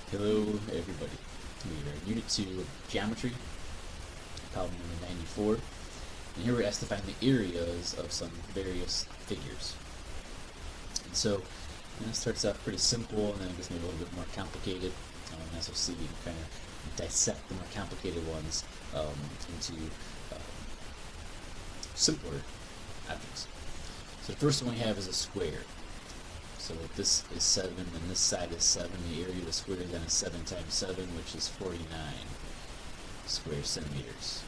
Hello everybody. We are Unit 2 Geometry, problem number 94, and here we're asked to find the areas of some various figures. And so, it starts off pretty simple, and then it gets maybe a little bit more complicated. As we'll see, we can kind of dissect the more complicated ones into simpler objects. So the first one we have is a square. So if this is 7 and this side is 7, the area of the square then is 7 times 7, which is 49 square centimeters.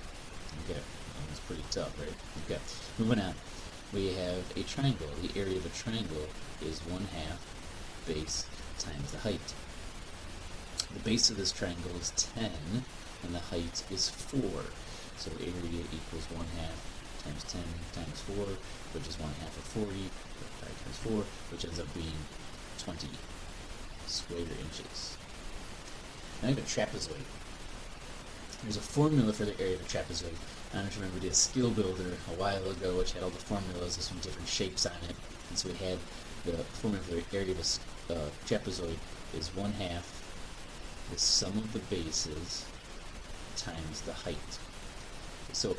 Okay, that's pretty tough, right? Okay, moving on. We have a triangle. The area of a triangle is 1/2 base times the height. The base of this triangle is 10 and the height is 4. So area equals 1/2 times 10 times 4, which is 1/2 of 40, 5 times 4, which ends up being 20 square inches. Now I have a trapezoid. There's a formula for the area of a trapezoid. I don't know if you remember, we did a skill builder a while ago, which had all the formulas with some different shapes on it. And so we had the formula for the area of a trapezoid is 1/2 the sum of the bases times the height. So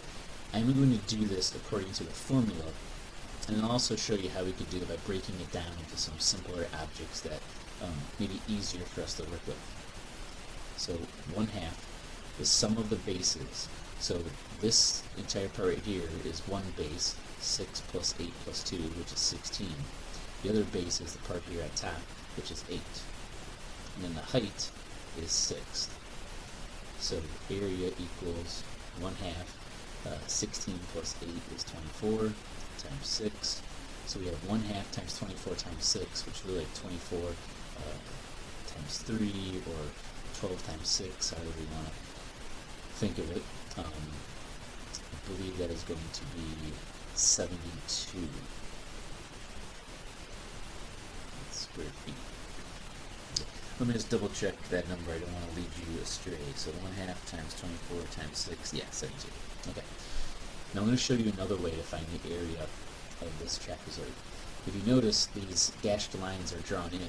I'm going to do this according to the formula, and then I'll also show you how we could do it by breaking it down into some simpler objects that may be easier for us to work with. So 1/2 the sum of the bases. So this entire part right here is one base, 6 plus 8 plus 2, which is 16. The other base is the part here at top, which is 8. And then the height is 6. So area equals 1/2. 16 plus 8 is 24 times 6. So we have 1/2 times 24 times 6, which would be like 24 times 3, or 12 times 6, however you want to think of it. I believe that is going to be 72 square feet. Let me just double check that number. I don't want to lead you astray. So 1/2 times 24 times 6, yeah, 72. Okay. Now I'm going to show you another way to find the area of this trapezoid. If you notice, these dashed lines are drawn in,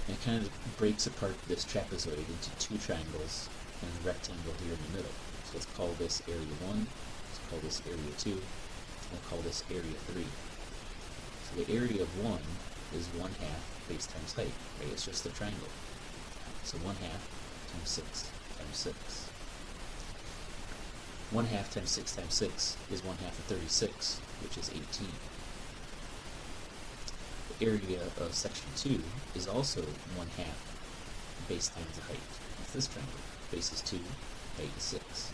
and it kind of breaks apart this trapezoid into two triangles and a rectangle here in the middle. So let's call this area 1, let's call this area 2, and we'll call this area 3. So the area of 1 is 1/2 base times height, right? It's just a triangle. So 1/2 times 6 times 6. 1/2 times 6 times 6 is 1/2 of 36, which is 18. The area of section 2 is also 1/2 base times the height. That's this triangle. Base is 2, height is 6.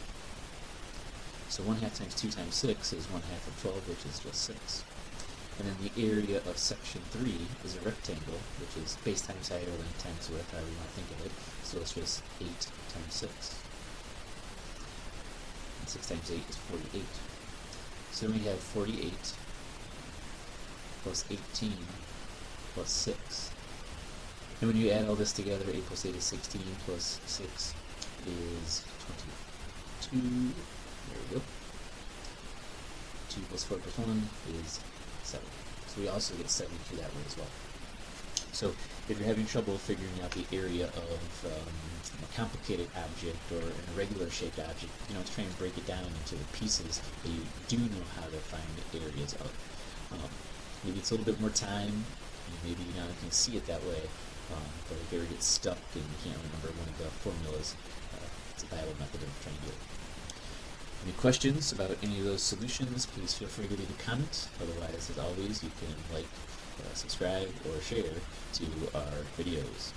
So 1/2 times 2 times 6 is 1/2 of 12, which is just 6. And then the area of section 3 is a rectangle, which is base times height or length times width, however you want to think of it. So it's just 8 times 6. And 6 times 8 is 48. So then we have 48 plus 18 plus 6. And when you add all this together, 8 plus 8 is 16, plus 6 is 22. There we go. 2 plus 4 plus 1 is 7. So we also get 72 that way as well. So if you're having trouble figuring out the area of a complicated object or an irregular shaped object, let's try and break it down into the pieces that you do know how to find the areas of. Maybe it's a little bit more time, maybe you can see it that way, but if you ever get stuck and you can't remember one of the formulas, it's a viable method of trying to do it. Any questions about any of those solutions, please feel free to leave a comment. Otherwise, as always, you can like, subscribe, or share to our videos.